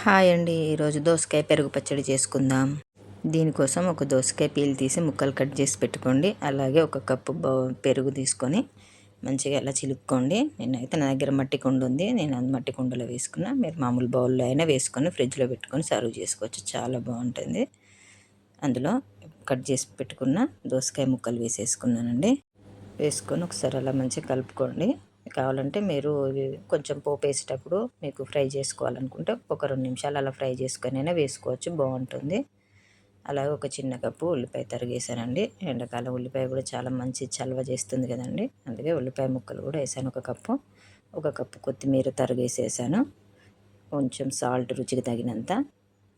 Hi అండి. ఈరోజు దోసకాయ పెరుగు పచ్చడి చేసుకుందాం. దీనికోసం ఒక దోసకాయ పీల్ తీసి ముక్కలు కట్ చేసి పెట్టుకోండి. అలాగే ఒక కప్పు పెరుగు తీసుకొని మంచిగా ఇలా చిలుక్కోండి. నేనైతే నా దగ్గర మట్టి కుండ ఉంది. నేను అది మట్టి కుండలో వేసుకున్నా. మీరు మామూలు బౌల్లో అయినా వేసుకొని ఫ్రిడ్జ్లో పెట్టుకొని సర్వ్ చేసుకోవచ్చు. చాలా బాగుంటుంది. అందులో కట్ చేసి పెట్టుకున్న దోసకాయ ముక్కలు వేసేసుకున్నానండి. వేసుకొని ఒకసారి అలా మంచిగా కలుపుకోండి. కావాలంటే మీరు కొంచెం పోపు వేసేటప్పుడు మీకు ఫ్రై చేసుకోవాలనుకుంటే ఒక 2 నిమిషాలు అలా ఫ్రై చేసుకొని అయినా వేసుకోవచ్చు, బాగుంటుంది. అలాగే ఒక చిన్న కప్పు ఉల్లిపాయ తరిగేసానండి. ఎండాకాలం ఉల్లిపాయ కూడా చాలా మంచి చలవ చేస్తుంది కదండి. అందుకే ఉల్లిపాయ ముక్కలు కూడా వేసాను ఒక కప్పు కొత్తిమీర తరిగేసేసాను. కొంచెం సాల్ట్ రుచికి తగినంత.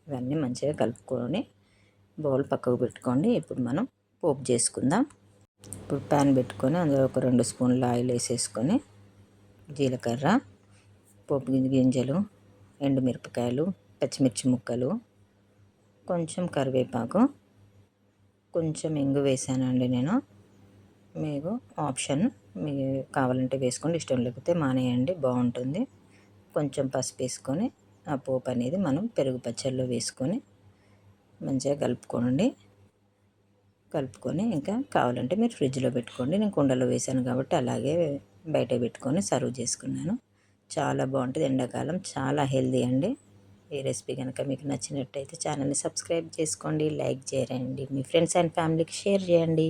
ఇవన్నీ మంచిగా కలుపుకొని బౌల్ పక్కకు పెట్టుకోండి. ఇప్పుడు మనం పోపు చేసుకుందాం. ఇప్పుడు ప్యాన్ పెట్టుకొని అందులో ఒక 2 స్పూన్ల ఆయిల్ వేసేసుకొని జీలకర్ర, పోపు గింజలు, ఎండుమిరపకాయలు, పచ్చిమిర్చి ముక్కలు, కొంచెం కరివేపాకు, కొంచెం ఇంగు వేసానండి నేను. మీకు ఆప్షన్, మీకు కావాలంటే వేసుకోండి, ఇష్టం లేకపోతే మానేయండి, బాగుంటుంది. కొంచెం పసుపు వేసుకొని ఆ పోపు అనేది మనం పెరుగు పచ్చడిలో వేసుకొని మంచిగా కలుపుకొని ఇంకా కావాలంటే మీరు ఫ్రిడ్జ్లో పెట్టుకోండి. నేను కుండలో వేసాను కాబట్టి అలాగే బయట పెట్టుకొని సర్వ్ చేసుకున్నాను. చాలా బాగుంటుంది. ఎండాకాలం చాలా హెల్దీ అండి. ఈ రెసిపీ కనుక మీకు నచ్చినట్టయితే ఛానల్ని సబ్స్క్రైబ్ చేసుకోండి, లైక్ చేయండి, మీ ఫ్రెండ్స్ అండ్ ఫ్యామిలీకి షేర్ చేయండి.